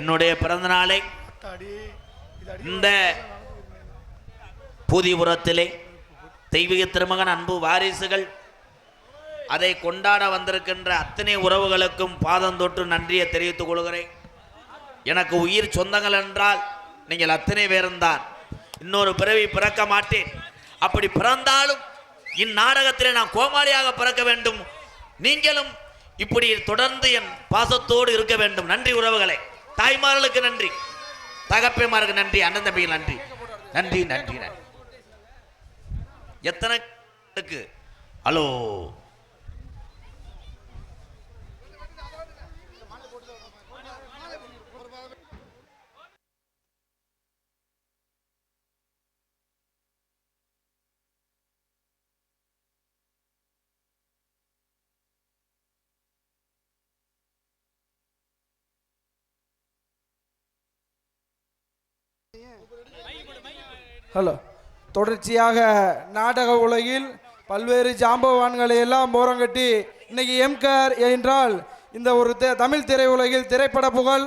என்னுடைய பிறந்த நாளை இந்த பூதிபுரத்திலே தெய்வீக திருமகன் அன்பு வாரிசுகள் அதை கொண்டாட வந்திருக்கின்ற அத்தனை உறவுகளுக்கும் பாதம் தொட்டு நன்றியை தெரிவித்துக் கொள்கிறேன். எனக்கு உயிர் சொந்தங்கள் என்றால் நீங்கள் அத்தனை பேருந்தான். இன்னொரு பிறவி பிறக்க மாட்டேன். அப்படி பிறந்தாலும் இந்நாடகத்திலே நான் கோமாளியாக பிறக்க வேண்டும். நீங்களும் இப்படி தொடர்ந்து என் பாசத்தோடு இருக்க வேண்டும். நன்றி உறவுகளே. தாய்மார்களுக்கு நன்றி, தகப்பைமாருக்கு நன்றி, அண்ணன் தம்பிக்கு நன்றி, நன்றி நன்றி நன்றி. எத்தனை ஹலோ ஹலோ. தொடர்ச்சியாக நாடக உலகில் பல்வேறு ஜாம்பவான்களை எல்லாம் ஓரங்கட்டி இன்னைக்கு எம்கேஆர் என்றால் இந்த ஒரு தமிழ் திரையுலகில் திரைப்பட புகழ்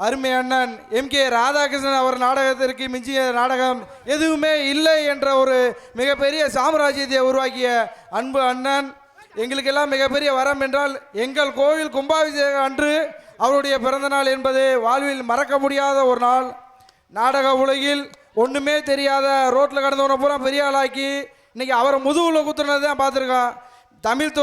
அருமை அண்ணன் எம்கே ராதாகிருஷ்ணன் அவர் நாடகத்திற்கு மிஞ்சிய நாடகம் எதுவுமே இல்லை என்ற ஒரு மிகப்பெரிய சாம்ராஜ்யத்தை உருவாக்கிய அன்பு அண்ணன். எங்களுக்கெல்லாம் மிகப்பெரிய வரம் என்றால் எங்கள் கோவில் கும்பாபிஷேகம் அன்று அவருடைய பிறந்தநாள் என்பது வாழ்வில் மறக்க முடியாத ஒரு நாள். நாடக உலகில் ஒன்றுமே தெரியாத ரோட்டில் கடந்தவனை பூரா பெரிய ஆளாக்கி இன்றைக்கி அவரை முதுகுல குத்துனது தான் பார்த்துருக்கான். தமிழ்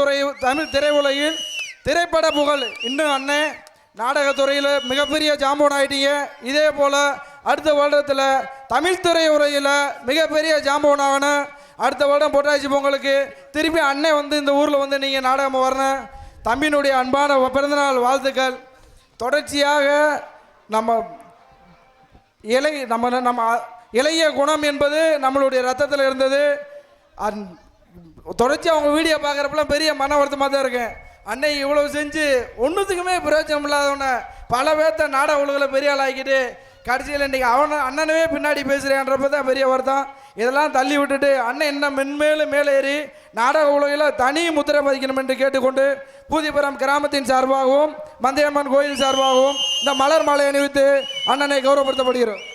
திரையுலகில் திரைப்பட புகழ் இன்னும் அண்ணன் நாடகத்துறையில் மிகப்பெரிய ஜாம்பவன் ஆகிட்டீங்க. இதே போல் அடுத்த வருடத்தில் தமிழ் திரையுலகில் மிகப்பெரிய ஜாம்பவன் ஆகணும். அடுத்த வருடம் பொட்டாச்சி பொங்கலுக்கு திருப்பி அண்ணன் வந்து இந்த ஊரில் வந்து நீங்கள் நாடகம் வரணும். தம்பியினுடைய அன்பான பிறந்தநாள் வாழ்த்துக்கள். தொடர்ச்சியாக நம்ம இளைய குணம் என்பது நம்மளுடைய ரத்தத்தில் இருந்தது. தொடர்ச்சி அவங்க வீடியோ பார்க்குறப்பெல்லாம் பெரிய மன வருத்தமாக தான் இருக்கேன். அன்னை இவ்வளவு செஞ்சு ஒன்றுத்துக்குமே பிரயோஜனம் இல்லாதவனை பல பேர்த்த நாடக உலகில் பெரிய ஆள் ஆக்கிட்டு கடைசியில் இன்றைக்கி அண்ணனவே பின்னாடி பேசுகிறேன்றப்ப தான் பெரிய வருத்தம். இதெல்லாம் தள்ளி விட்டுட்டு அண்ணன் இன்னும் மென்மேலும் மேலே ஏறி நாடக உலகில் தனி முத்திரை பதிக்கணும் என்று கேட்டுக்கொண்டு பூதிபுரம் கிராமத்தின் சார்பாகவும் மந்தையம்மன் கோயில் சார்பாகவும் இந்த மலர் மாலை அணிவித்து அண்ணனை கௌரவப்படுத்தப்படுகிறோம்.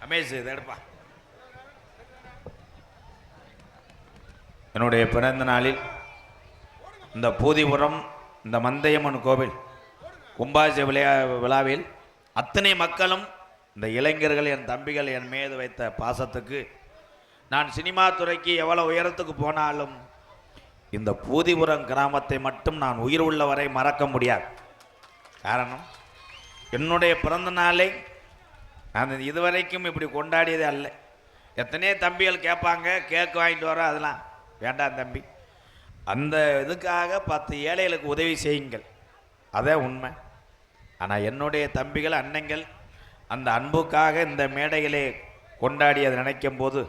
ரமேஷ் இதை எடுப்பா. என்னுடைய பிறந்த நாளில் இந்த பூதிபுரம் இந்த மந்தையம்மன் கோவில் கும்பாபிஷேக விழாவில் அத்தனை மக்களும் இந்த இளைஞர்கள் என் தம்பிகள் என் மீது வைத்த பாசத்துக்கு நான் சினிமா துறைக்கு எவ்வளவு உயரத்துக்கு போனாலும் இந்த பூதிபுரம் கிராமத்தை மட்டும் நான் உயிர் உள்ளவரை மறக்க முடியாது. காரணம், என்னுடைய பிறந்த நாளை நான் இதுவரைக்கும் இப்படி கொண்டாடியதே அல்ல. எத்தனையோ தம்பிகள் கேட்பாங்க, கேக் வாங்கிட்டு வர, அதெல்லாம் வேண்டாம் தம்பி, அந்த இதுக்காக 10 ஏழைகளுக்கு உதவி செய்யுங்கள், அதே உண்மை. ஆனால் என்னுடைய தம்பிகள் அண்ணங்கள் அந்த அன்புக்காக இந்த மேடையிலே கொண்டாடியதை நினைக்கும் போது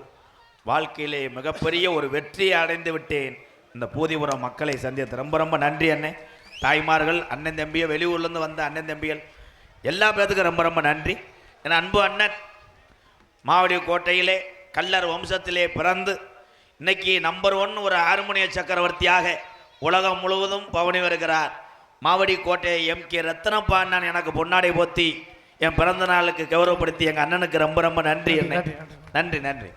வாழ்க்கையிலே மிகப்பெரிய ஒரு வெற்றியை அடைந்து விட்டேன். இந்த பூதிபுரம் மக்களை சந்தித்து ரொம்ப ரொம்ப நன்றி அண்ணே. தாய்மார்கள், அண்ணன் தம்பியை, வெளியூர்லேருந்து வந்த அண்ணன் தம்பிகள் எல்லா பேத்துக்கும் ரொம்ப ரொம்ப நன்றி. என் அன்பு அண்ணன் மாவடி கோட்டையிலே கல்லர் வம்சத்திலே பிறந்து இன்னைக்கு நம்பர் 1 ஒரு ஹார்மோனிய சக்கரவர்த்தியாக உலகம் முழுவதும் பவனி வருகிறார். மாவடி கோட்டை MK ரத்னப்பா அண்ணன் எனக்கு பொன்னாடை போத்தி என் பிறந்த நாளுக்கு கௌரவப்படுத்தி எங்கள் அண்ணனுக்கு ரொம்ப ரொம்ப நன்றி அண்ணன். நன்றி நன்றி.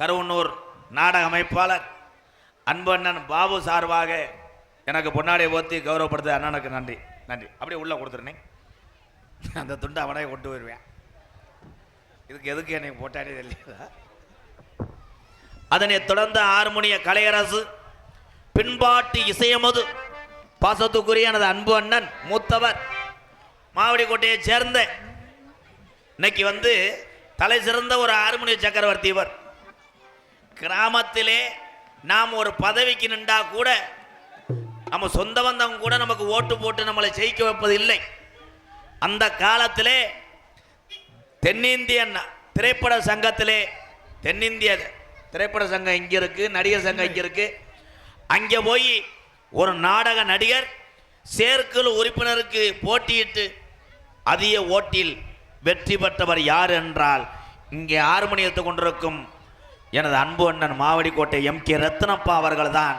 கருவன்னூர் நாடக அமைப்பாளர் அன்பு அண்ணன் பாபு சார்பாக எனக்கு பொன்னாடை போத்தி கௌரவப்படுத்த அண்ணனுக்கு நன்றி நன்றி. அப்படியே உள்ளே கொடுத்துருனேன், அந்த துண்டை அவனே கொண்டு வருவேன். இதுக்கு எதுக்கு என்னை போட்டானே தெரியல. அதனைத் தொடர்ந்து ஹார்மோனிய கலையரசு, பின்பாட்டு இசையமது பாசத்துக்குரிய எனது அன்பு அண்ணன் மூத்தவர் மாவடி கோட்டையை சேர்ந்த இன்னைக்கு வந்து தலை சிறந்த ஒரு ஹார்மோனிய சக்கரவர்த்தி இவர். கிராமத்திலே நாம் ஒரு பதவிக்கு நின்றா கூட நம்ம சொந்த பந்தம் கூட நமக்கு ஓட்டு போட்டு நம்மளை ஜெயிக்க வைப்பது இல்லை. அந்த காலத்திலே தென்னிந்திய திரைப்பட சங்கத்திலே, தென்னிந்திய திரைப்பட சங்கம் இங்கே இருக்கு, நடிகர் சங்கம் இங்கே இருக்கு, அங்கே போய் ஒரு நாடக நடிகர் செயற்குழு உறுப்பினருக்கு போட்டியிட்டு அதிக ஓட்டில் வெற்றி பெற்றவர் யார் என்றால் இங்கே ஹார்மோனியத்தை கொண்டிருக்கும் எனது அன்பு அண்ணன் மாவடி கோட்டை MK ரத்னப்பா அவர்கள் தான்.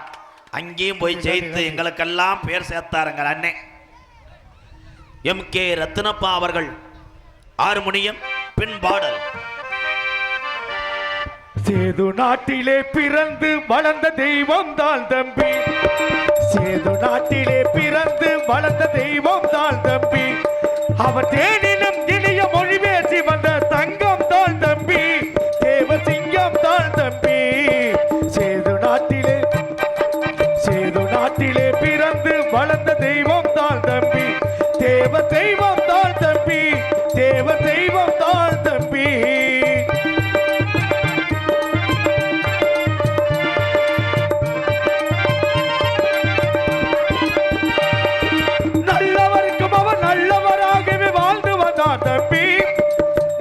அங்கேயும் போய் ஜெயித்து எங்களுக்கெல்லாம் பேர் சேர்த்தாருங்க அண்ணே. MK ரத்னப்பா அவர்கள் ஹார்மோனியம், பின் பாடல். சேது நாட்டிலே பிறந்து வளர்ந்த தெய்வம் தான் தம்பி, சேது நாட்டிலே பிறந்து வளர்ந்த தெய்வம் தான் தம்பி, அவர் தேனிலும் இனிய மொழி பேசி வந்த தங்கம் தான் தம்பி, தேவ சிங்கம் தான் தம்பி. சேது நாட்டிலே பிறந்து வளர்ந்த தெய்வம் தான் தம்பி, தேவ தெய்வம் தான் தம்பி, தேவ தெய்வம் தான் தம்பி. நல்லவருக்கும் அவர் நல்லவராகவே வாழ்ந்து வந்தார் தம்பி,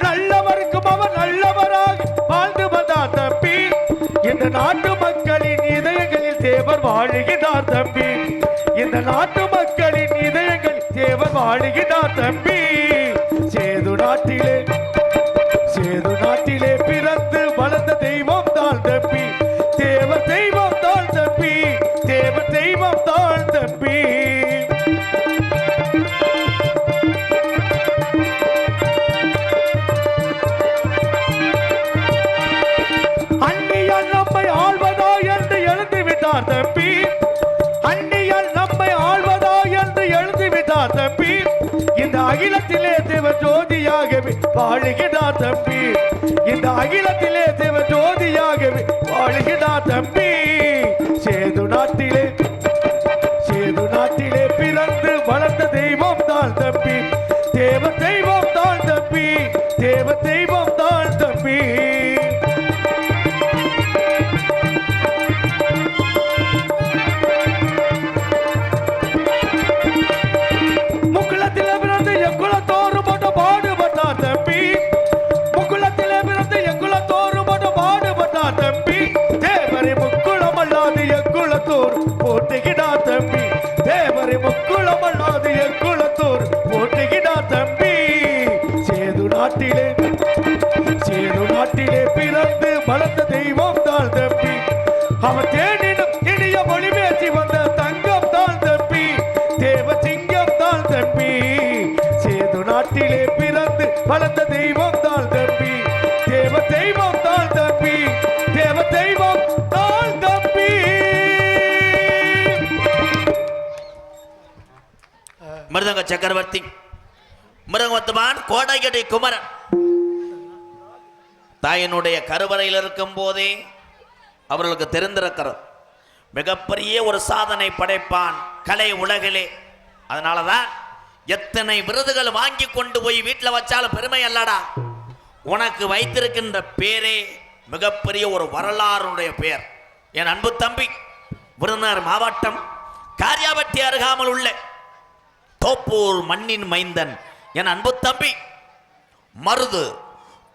நல்லவருக்கும் அவர் நல்லவராக வாழ்ந்து வந்தார் தம்பி. இந்த நாட்டு மக்களின் இதயங்களில் தேவர் வாழுகிறார் தம்பி, இந்த நாட்டு மக்களின் இதயங்களில் தேவர் வாழுகிறார் தம்பி. சேது நாட்டிலே பிறந்து வளர்ந்த தெய்வம் தான் தம்பி, தேவ தெய்வம் தான் தம்பி, தேவ தெய்வம் தான் தம்பி. அந்நியால் நம்மை ஆள்வதா என்று எழுந்து விட்டார் தம்பி, அந்நியால் நம்மை ஆள்வதா என்று எழுந்து விட்டார் தம்பி. இந்த அகிலத்திலே தேவ ஜோதியாகவே வாழுகிறார் தம்பி, இந்த அகிலத்திலே தேவ ஜோதியாகவே வாழுகிறார் தம்பி. சேது நாட்டிலே பிறந்து வளர்ந்த தெய்வம் தான் தம்பி, தேவ தெய்வம் தான் தம்பி, தேவ தெய்வம் தான் தம்பி. முக்குளத்திலே பிறந்து எக்குளத்தோறு போட்டு பாடுபட்டார் தம்பி, முக்குளத்திலே பிறந்து எக்குளத்தோறு போட்டு பாடுபட்டார் தம்பி. தேவரை முக்குளம் அல்லாது எக்குளத்தோர் போட்டுகிறார் தம்பி, தேவரை முக்குளம் அல்லாது எக்குளத்தோர் போட்டுகிறார் தம்பி. சேது நாட்டிலே பிறந்து வளர்ந்த தெய்வம் தான் தம்பி, அவர் தேனினும் இனிய மொழி பேசி வந்த தங்கம் தான் மிருதங்க சக்கரவர்த்தி, மிருகவத்துமான் கோடையடி குமரன் தாயினுடைய கருவறையில் இருக்கும் போதே அவர்களுக்கு தெரிந்திருக்கிறது மிகப்பெரிய ஒரு சாதனை படைப்பான் கலை உலகிலே. அதனாலதான் எத்தனை விருதுகள் வாங்கி கொண்டு போய் வீட்டில் வச்சாலும் பெருமை அல்லடா. உனக்கு வைத்திருக்கின்ற பேரே மிகப்பெரிய ஒரு வரலாறுடைய பெயர். என் அன்பு தம்பி, விருதுநகர் மாவட்டம் காரியாபட்டி அருகாமல் உள்ள தோப்பூர் மண்ணின் மைந்தன் என் அன்பு தம்பி மருது,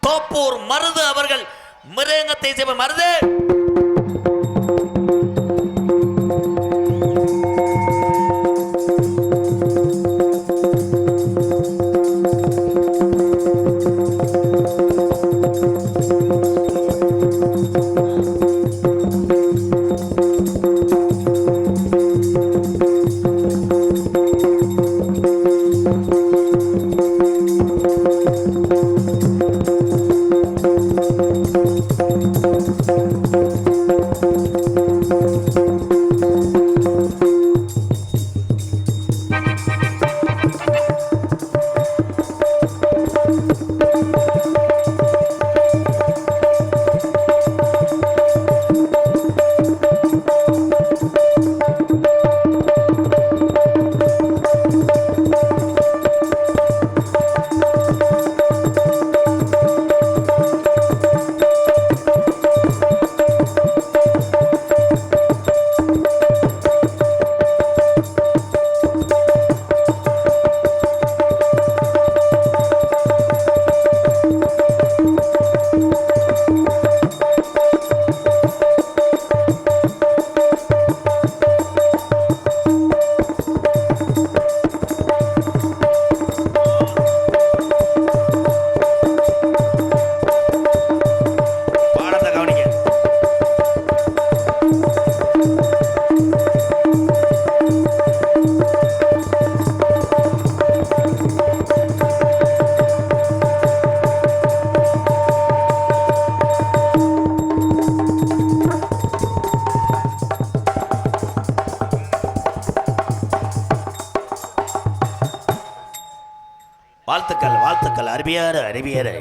தோப்பூர் மருது அவர்கள் மிருகத்தை செய்வ மருது. வாழ்த்துக்கள் வாழ்த்துக்கள். அறிவியாரு அறிவியாரு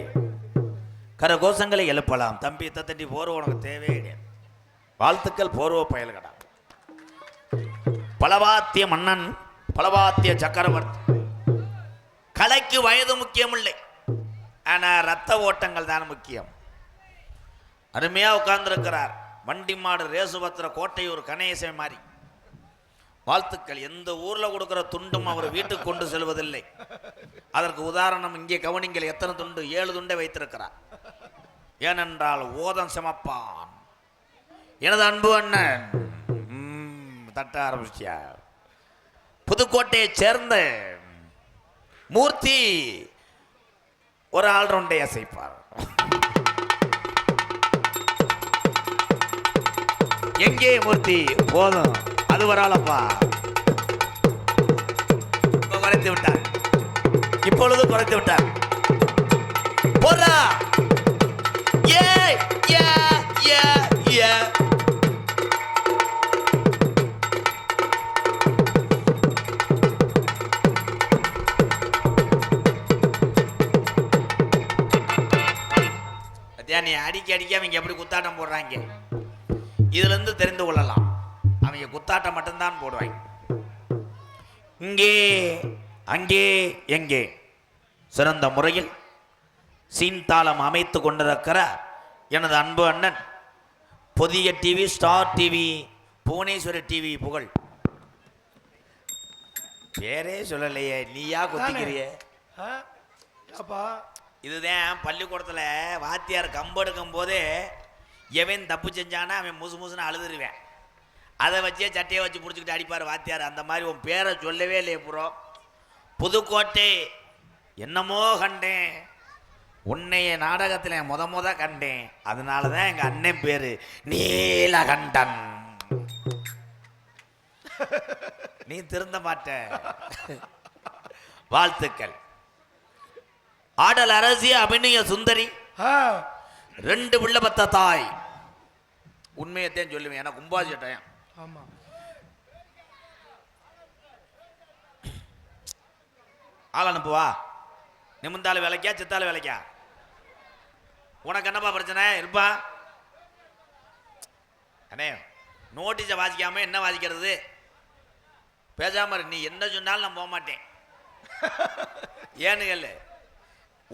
கரகோஷங்களை எழுப்பலாம். தம்பி தட்டி போர்வ உனக்கு தேவையே. வாழ்த்துக்கள் போர்வ பயல்கடா. பலவாத்திய மன்னன், பலவாத்திய சக்கரவர்த்தி. கலைக்கு வயது முக்கியமில்லை, ஆனா ரத்த ஓட்டங்கள் தான் முக்கியம். அருமையா உட்கார்ந்திருக்கிறார். வண்டி மாடு ரேசுபத்திர கோட்டையூர் கணேசன் மாதிரி. வாழ்த்துக்கள். எந்த ஊர்ல கொடுக்கிற துண்டும் அவர் வீட்டுக்கு கொண்டு செல்வதில்லை. அதற்கு உதாரணம் இங்கே கவனிங்கள். எத்தனை துண்டு? 7 துண்டை வைத்திருக்கிறார். ஏனென்றால் ஓதம் சமப்பான். எனது அன்பு அண்ணன் தட்ட ஆரம்பிச்சியா. புதுக்கோட்டையை சேர்ந்த மூர்த்தி ஒரு ஆல்ரவுண்டை அசைப்பார். எங்கே மூர்த்தி? போதும், அது வராலப்பா. குறைத்து விட்டார், இப்பொழுது குறைத்து விட்டார். போறா ஏ ஏ ஏ ஏ. நீ அடிக்க அவங்க எப்படி குத்தாட்டம் போடுறாங்க இதுல இருந்து தெரிந்து கொள்ளலாம். அவங்க குத்தாட்டம் மட்டும்தான் போடுவாங்க. இங்கே அங்கே எங்கே சிறந்த முறையில் சீன்தாளம் அமைத்து கொண்டிருக்கிற எனது அன்பு அண்ணன் புதிய TV, star TV, Bhuvaneshwari TV புகழ். பேரே சொல்லலையே, நீயா குத்திக்கிறிய? இதுதான் பள்ளிக்கூடத்தில் வாத்தியார் கம்பெடுக்கும் போதே எவன் தப்பு செஞ்சானா அவன் முசு முசுன்னு அழுதுருவேன். அதை வச்சே சட்டையை வச்சு பிடிச்சிக்கிட்டு அடிப்பார் வாத்தியார். அந்த மாதிரி உன் பேரை சொல்லவே இல்லையே ப்ரோ. புதுக்கோட்டை என்னமோ கண்டேன், உன்னைய நாடகத்தில் முத கண்டேன். அதனால தான் எங்கள் அண்ணன் பேர் நீலகண்டன். நீ திருந்த மாட்ட. வாழ்த்துக்கள். ஆடல் அரசிய அபிநய சுந்தரி, 2 வில்லபத்த தாய். உண்மையத்தையும் சொல்லுவேன், எனக்கு கும்பாசிட்டம். ஆள் அனுப்புவா. நிமிந்தாலும் வேலைக்கா சித்தாலும் வேலைக்கா? உனக்கு என்னப்பா பிரச்சனை இருப்பா? அண்ணே நோட்டீஸை வாசிக்காம என்ன வாசிக்கிறது? பேசாம நீ என்ன சொன்னாலும் நான் போக மாட்டேன். ஏன்னு கேளு,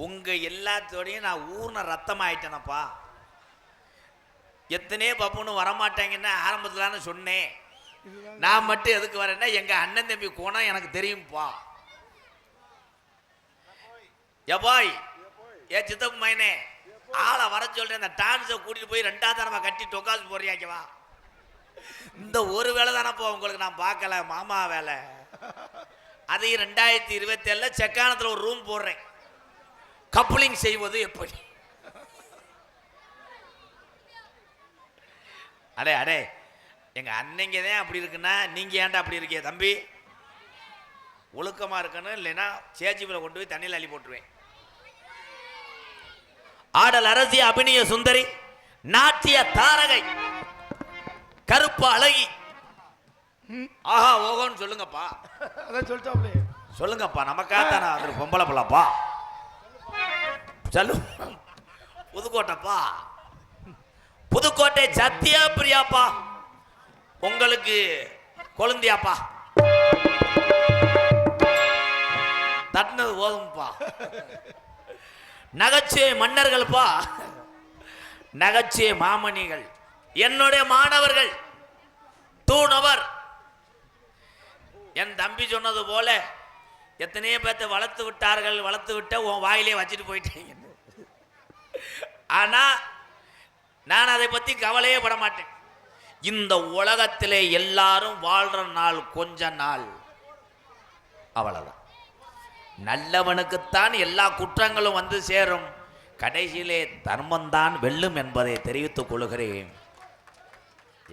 உங்க எல்லாத்தோடையும் நான் ஊர்ன ரத்தம் ஆயிட்டேனப்பா. எத்தனையோ பப்புன்னு வரமாட்டேங்கன்னு ஆரம்பத்தில் சொன்னேன். நான் மட்டும் எதுக்கு வரேன்னா எங்க அண்ணன் தம்பி கோணம் எனக்கு தெரியும்ப்பா. எப்பாய் ஏ சித்தப்பு மைனே ஆளை வர சொல்றேன். அந்த டான்ஸை கூட்டிட்டு போய் 2வது தடவை கட்டி டொக்காசு போறியாக்கவா? இந்த ஒரு வேலை தானப்போ உங்களுக்கு நான் பார்க்கல மாமா வேலை. அதையும் 2027 செக்கானத்தில் ஒரு ரூம் போடுறேன். கப்ளிங் செய்வது எப்படி? அடே அடே எங்க அன்னைங்க தான் அப்படி இருக்குன்னா நீங்க ஏன்டா அப்படி இருக்கே தம்பி? ஒழுக்கமா இருக்கணும், இல்லைன்னா சேச்சிபில கொண்டு போய் தண்ணியில் அள்ளி போட்டுருவேன். ஆடல் அரசி அபிநய சுந்தரி நாட்டிய தாரகை கருப்பு அழகி. ஆஹா ஓகோன்னு சொல்லுங்கப்பா. அதான் சொல்லிட்டாப்லே. சொல்லுங்கப்பா, நமக்காக அது பொம்பளை பிள்ளைப்பா. சொல்லு. புதுக்கோட்டைப்பா, புதுக்கோட்டை சத்தியா பிரியாப்பா, உங்களுக்கு கொழுந்தியாப்பா. தட்டினது போதும்பா. நகைச்சுவை மன்னர்கள்ப்பா, நகைச்சுவை மாமணிகள், என்னுடைய மாணவர்கள், தூணவர். என் தம்பி சொன்னது போல எத்தனையோ பேர்த்தை வளர்த்து விட்டார்கள், வளர்த்து விட்ட உன் வாயிலே வச்சுட்டு போயிட்டீங்க. ஆனா நான் அதை பத்தி கவலையே பட மாட்டேன். இந்த உலகத்திலே எல்லாரும் வாழ்ற நாள் கொஞ்ச நாள், அவ்வளவுதான். நல்லவனுக்குத்தான் எல்லா குற்றங்களும் வந்து சேரும், கடைசியிலே தர்மம்தான் வெல்லும் என்பதை தெரிவித்துக் கொள்கிறேன்.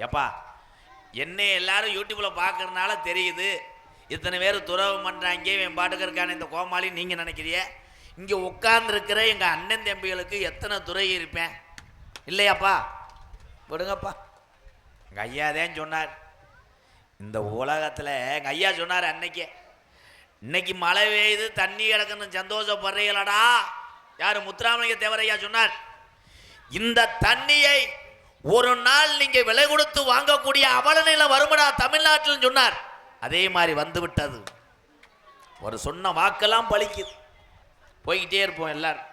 எப்பா என்னை எல்லாரும் யூடியூப்ல பார்க்கறதுனால தெரியுது, இத்தனை பேர் துறவு பண்றாங்க, என் பாட்டுக்கு இருக்கான இந்த கோமாளி நீங்க நினைக்கிறிய. இங்க உட்கார்ந்து இருக்கிற எங்க அண்ணன் தம்பிகளுக்கு எத்தனை துறை இருப்பேன் இல்லையாப்பா? விடுங்கப்பா. எங்க ஐயா தான் சொன்னார், இந்த உலகத்துல எங்க ஐயா சொன்னார் அன்னைக்கே, இன்னைக்கு மழை பெய்யுது தண்ணி கிடக்குன்னு சந்தோஷப்படுறீங்களடா. யாரு? முத்துராமலிங்க தேவரையா சொன்னார். இந்த தண்ணியை ஒரு நாள் நீங்க விலை கொடுத்து வாங்கக்கூடிய அவலநிலை வருமடா தமிழ்நாட்டில் சொன்னார். அதே மாதிரி வந்து விட்டது. ஒரு சொன்ன வாக்கெல்லாம் பலிக்குது. போய்கிட்டே இருப்போம் எல்லாரும்.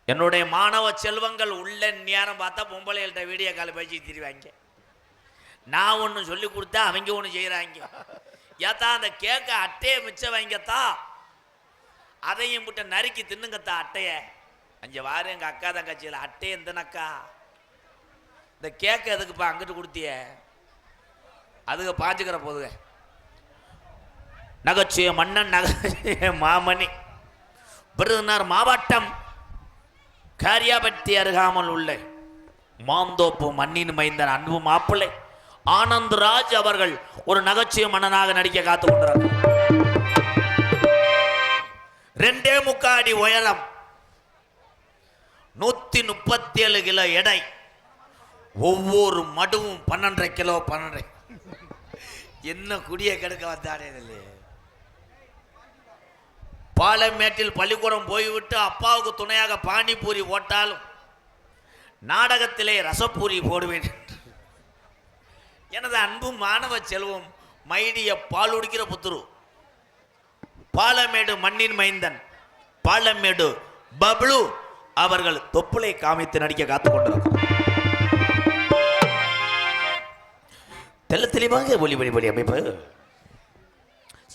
என்னுடைய மாணவ செல்வங்கள் உள்ள நேரம் பார்த்தா பொம்பளைகள்கிட்ட வீடியோ கால் பேசி திரிவாங்க. நான் ஒன்று சொல்லி கொடுத்தா அவங்க ஒன்று செய்கிறாங்க. ஏத்தா அந்த கேக்க அட்டையை மிச்சம் வைங்கத்தா, அதையும் விட்டு நறுக்கி தின்னுங்கத்தா அட்டைய. அஞ்சு வாரு எங்கள் அக்கா தங்கச்சியில் அட்டையை எந்தனக்கா, இந்த கேக்க எதுக்குப்பா அங்கிட்டு கொடுத்திய? அதுக்கு பாஞ்சுக்கிற போதுங்க. நகைச்சுவை மன்னன் நகைச்சுவை மாமணி விருதுநகர் மாவட்டம் காரியாபட்டி அருகாமல் உள்ள மாந்தோப்பு மண்ணின் மைந்தன் அன்பு மாப்பிள்ளை ஆனந்தராஜ் அவர்கள் ஒரு நகைச்சுவை மன்னனாக நடிக்க காத்து கொண்டிருக்கிறார். 2.25 அடி உயரம், 137 கிலோ எடை, ஒவ்வொரு மடுவும் 12 கிலோ. 12 என்ன குடிய கெடுக்க வந்தானே. பாலமேட்டில் பள்ளிக்கூடம் போய்விட்டு அப்பாவுக்கு துணையாக பானிபூரி போட்டாலும் நாடகத்திலே ரசப்பூரி போடுவேன். எனது அன்பு மாணவ செல்வம் மைடிய பால் உடிக்கிற புத்துரு பாலமேடு மண்ணின் மைந்தன் பாலமேடு பப்ளு அவர்கள் தொப்புளை காமித்து நடிக்க காத்துக் கொண்டிருக்கிறார். தெல்ல தெளிவாக ஒளி வழிபடி அமைப்பு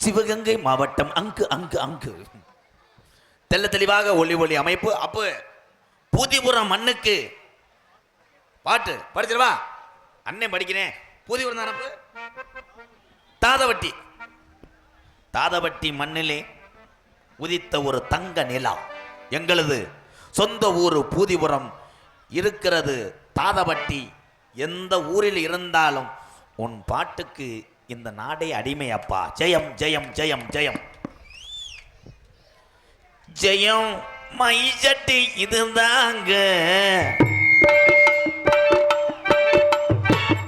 சிவகங்கை மாவட்டம் அங்கு அங்கு அங்கு தெல்ல தெளிவாக ஒளி ஒளி அமைப்பு. அப்போ பூதிபுரம் மண்ணுக்கு பாட்டு படிச்சிருவா அண்ணன் படிக்கிறேன். பூதிபுரம் தானப்பு தாதவட்டி, தாதவட்டி மண்ணிலே உதித்த ஒரு தங்க நிலா. எங்களது சொந்த ஊர் பூதிபுரம் இருக்கிறது தாதவட்டி. எந்த ஊரில் இருந்தாலும் உன் பாட்டுக்கு இந்த நாடே அடிமை அப்பா. ஜெயம் ஜெயம் ஜெயம் ஜெயம் ஜெயம் மை ஜட்டி இதுதாங்க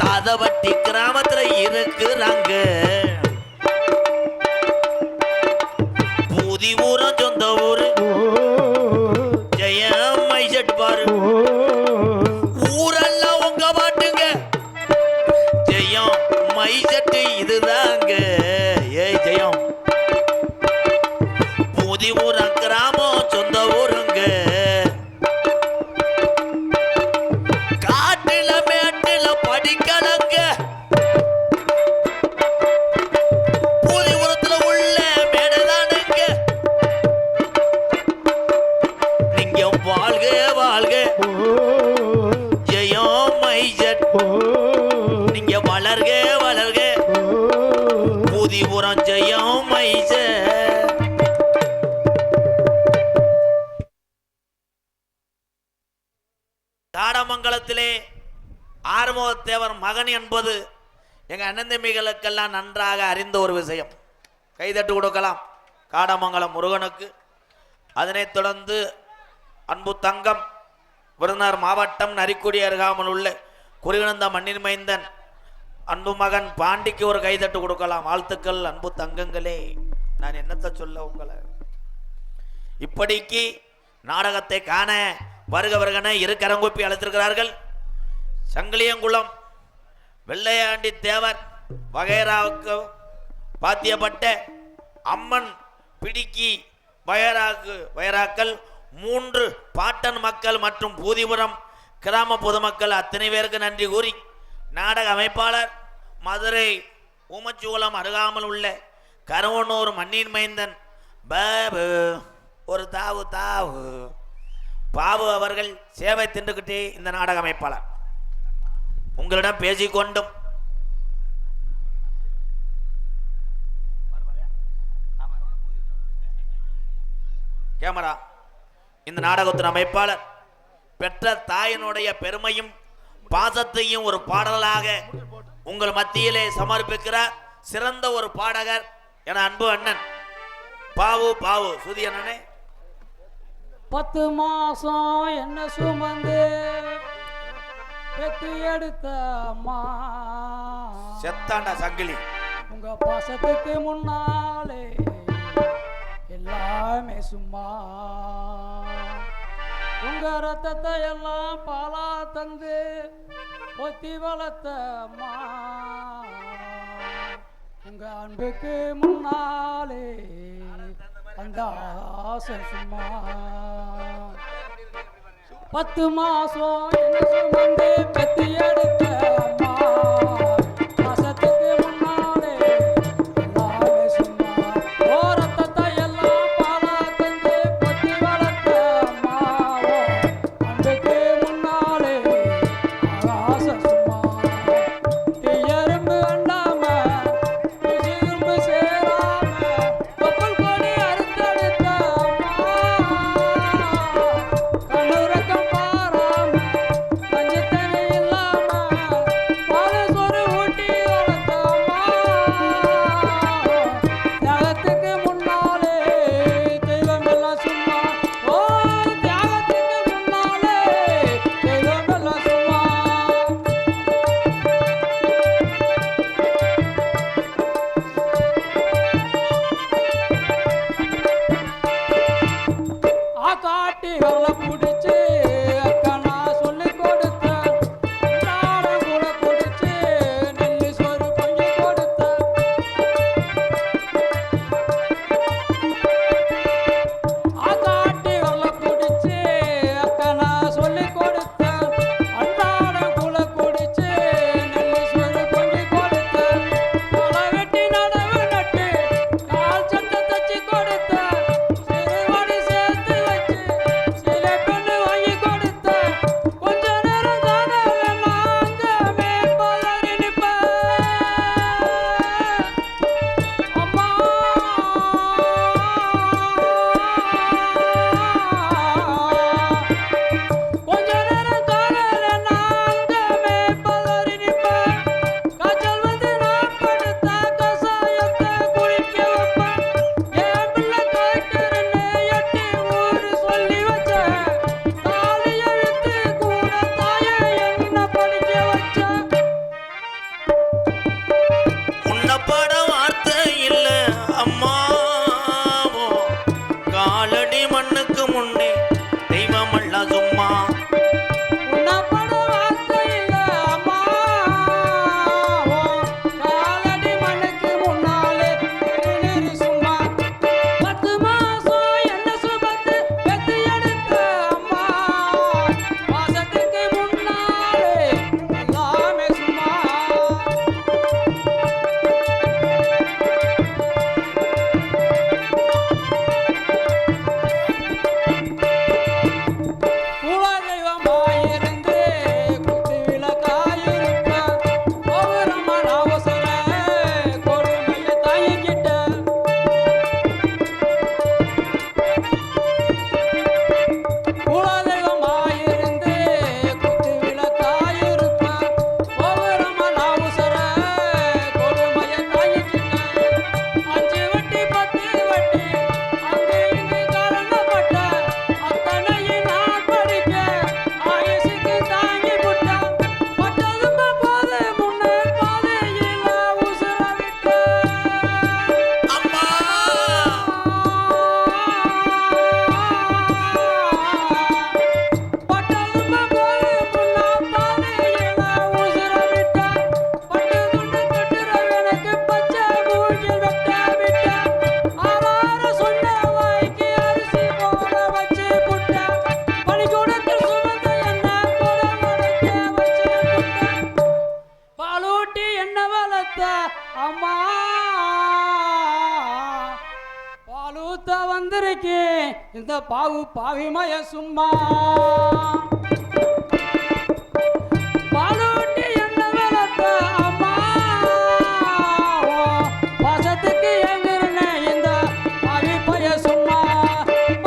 தாதவட்டி கிராமத்துல இருக்கிறாங்க. மைசட்டு இதுதாங்க. ஏய் ஜெயம், புதிபுரம் கிராமம் சொந்த ஊருங்க. காட்டுல மேட்டுல படிக்கலங்க. புதிபுரத்துல உள்ள மேடதானுங்க. நீங்க வாழ்க வாழ்க ஜெயம் மைசட். நீங்க வளர்க வளர்க புதிபுரம் ஜெயம் மைசட். காடமங்கலத்திலே ஆறுமுகத்தேவர் மகன் என்பது எங்க அண்ணன் தம்பிகளுக்கெல்லாம் நன்றாக அறிந்த ஒரு விஷயம். கைதட்டு கொடுக்கலாம் காடமங்கலம் முருகனுக்கு. அதனைத் தொடர்ந்து அன்பு தங்கம் விருதுநகர் மாவட்டம் நரிக்குடி அருகாமல் உள்ள குறிகிழந்த மண்ணின் மைந்தன் அன்பு மகன் பாண்டிக்கு ஒரு கைதட்டு கொடுக்கலாம். வாழ்த்துக்கள் அன்பு தங்கங்களே. நான் என்னத்தை சொல்ல உங்களை. இப்படிக்கு நாடகத்தை காண வருக வருகன இரு கரங்கூப்பி அழைத்திருக்கிறார்கள். சங்கிலியங்குளம் வெள்ளையாண்டி தேவர் வகைராவுக்கு பாத்தியப்பட்ட அம்மன் பிடிக்கி வயராக்கள் 3 பாட்டன் மக்கள் மற்றும் பூதிபுரம் கிராம பொதுமக்கள் அத்தனை பேருக்கு நன்றி கூறி நாடக அமைப்பாளர் மதுரை ஊமச்சூலம் அருகாமல் உள்ள கருவனூர் மண்ணின் மைந்தன் பாபு ஒரு தாவு தாவு பாபு அவர்கள் சேவை திண்டுக்கிட்டே இந்த நாடக அமைப்பாளர் உங்களிடம் பேசிக்கொண்டும் கேமரா இந்த நாடகத்தின் அமைப்பாளர் பெற்ற தாயினுடைய பெருமையும் பாசத்தையும் ஒரு பாடலாக உங்கள் மத்தியிலே சமர்ப்பிக்கிறார் சிறந்த ஒரு பாடகர் என அன்பு அண்ணன் பாவு பாவு சுதி அண்ணனே. 10 மாசம் என்ன சுமந்து பெத்து எடுத்த அம்மா செத்தாண்டா சங்கிலி. உங்க பாசத்துக்கு முன்னாலே எல்லாமே சும்மா. உங்க ரத்தத்தை எல்லாம் பாலா தந்து பொத்தி வளர்த்த அம்மா உங்க அன்புக்கு முன்னாலே அந்த ஆசை சும்மா. 10 மாசம் என்ன சுமந்து பெத்தி எடுத்த அம்மா மாசத்துக்கு முன்னாலே எல்லாமே சும்மா. ஓ ரத்தத்தை எல்லாம் பாலா தந்து பொத்தி வளர்த்த அம்மாவோ அன்புக்கு முன்னாலே ஆசை சும்மா. எறும்பு அண்டாம இரும்பு சேராம தொப்புள் கொடி அறுத்தெடுத்த அம்மா கண்ணுறக்கம் பாராம பஞ்சத்தனை இல்லாம வளர்த்த அம்மா பாலூத்த வந்திருக்கேன் இந்த பாவிமய சும்மா பாலூட்டி என்ன வளர்த்த அம்மா பாசத்துக்கு எங்கிருந்த இந்த பாவிப்பய சும்மா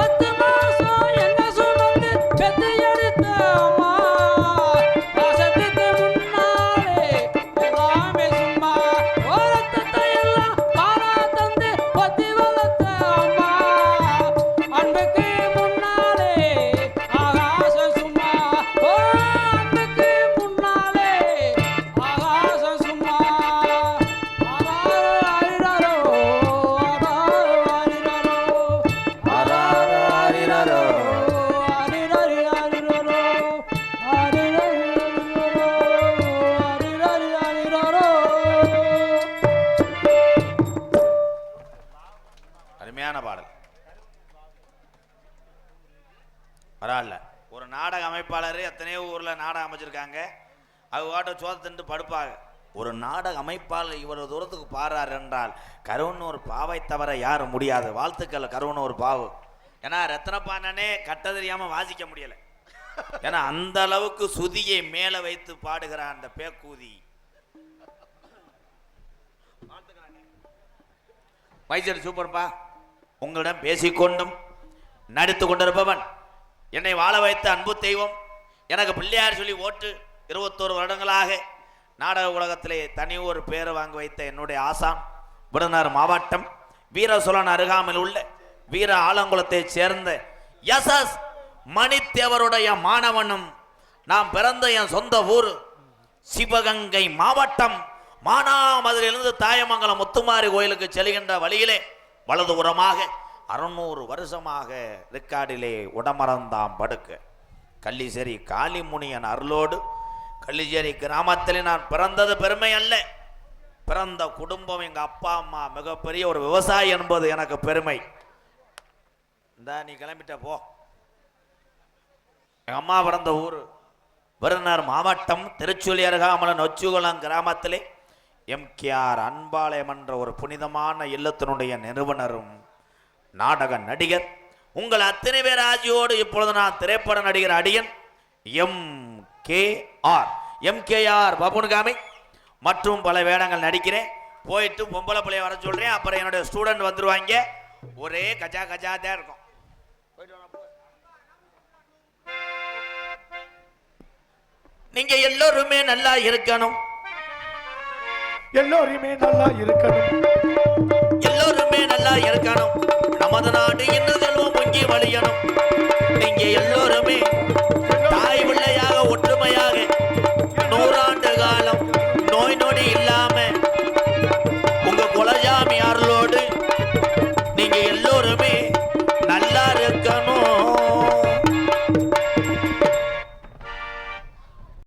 10 மாசம் என்ன சுமந்து பெத்து எடுத்த அம்மா பாசத்துக்கு முன்னாலே எல்லாமே சும்மா ஓரத்தத்தை எல்லாம் பாலா தந்து பத்தி வளர்த்த அம்மா அன்புக்கு முன்னாலே ஆகாசம் சும்மா ஓ அன்புக்கு முன்னாலே ஆகாசம் சும்மா ஆராரோ ஆரிரரோ அருமையான பாடல். பரவாயில்ல. ஒரு நாடக அமைப்பாளர் எத்தனையோ ஊர்ல நாடகம் அமைச்சிருக்காங்க. அவங்க வாட்ட சோதத்துட்டு படுப்பாங்க. ஒரு நாடக அமைப்பாளர் இவ்வளவு தூரத்துக்கு பாடுறார் என்றால் கருவனூர் பாவை தவிர யாரும் முடியாது. வாழ்த்துக்கள் கருவனூர் பாவு. ஏன்னா ரத்னபாணனே கட்ட தெரியாம வாசிக்க முடியல. ஏன்னா அந்த அளவுக்கு சுதியை மேல வைத்து பாடுகிறான் அந்த பேக்கூதி. மைசூர் சூப்பர்ப்பா. உங்களிடம் பேசிக்கொண்டும் நடித்து கொண்டிருப்பவன் என்னை வாழ வைத்த அன்பு தெய்வம் எனக்கு பிள்ளையார் சொல்லி ஓட்டு 21 வருடங்களாக நாடக உலகத்திலே தனி ஒரு பேரை வாங்கி வைத்த என்னுடைய ஆசான் விருதுநகர் மாவட்டம் வீரசோழன் அருகாமையில் உள்ள வீர ஆலங்குளத்தை சேர்ந்த எஸ் மணித்தேவருடைய மாணவனும் நாம் பிறந்த என் சொந்த ஊர் சிவகங்கை மாவட்டம் மானாமதுரையிலிருந்து தாயமங்கலம் முத்துமாரி கோயிலுக்கு செல்கின்ற வழியிலே வலதுபுறமாக 600 வருஷமாக ரெக்கார்டிலே உடமறந்தாம் படுக்க கள்ளிசேரி காளிமுனியன் அருளோடு கள்ளிசேரி கிராமத்தில் நான் பிறந்தது பெருமை அல்ல. பிறந்த குடும்பம் எங்க அப்பா அம்மா மிகப்பெரிய ஒரு விவசாயி என்பது எனக்கு பெருமை. இந்த நீ கிளம்பிட்ட போ. எங்க அம்மா பிறந்த ஊர் விருதுநகர் மாவட்டம் திருச்சுழி அருகாமல நொச்சிகுளம் கிராமத்திலே எம்கேஆர் அன்பாலயம் என்ற ஒரு புனிதமான இல்லத்தினுடைய நிறுவனரும் நாடக நடிகர் உங்கள் அத்தனை பேர் ஆஜியோடு இப்பொழுது நான் திரைப்பட நடிகர் அடியன் எம்கேஆர் பபுன்காமி மற்றும் பல வேடங்கள் நடிக்கிறேன். போயிட்டு பொம்பளை பிள்ளைய வர சொல்றேன். அப்புறம் என்னுடைய ஸ்டூடெண்ட் வந்துருவாங்க. ஒரே கஜா தான் இருக்கும். நீங்க எல்லோருமே நல்லா இருக்கணும். எல்லோருமே நல்லா இருக்கணும். எல்லோருமே நல்லா இருக்கணும். நமது நாடு என்ன செல்வம் பொங்கி வழியணும். நீங்க எல்லோருமே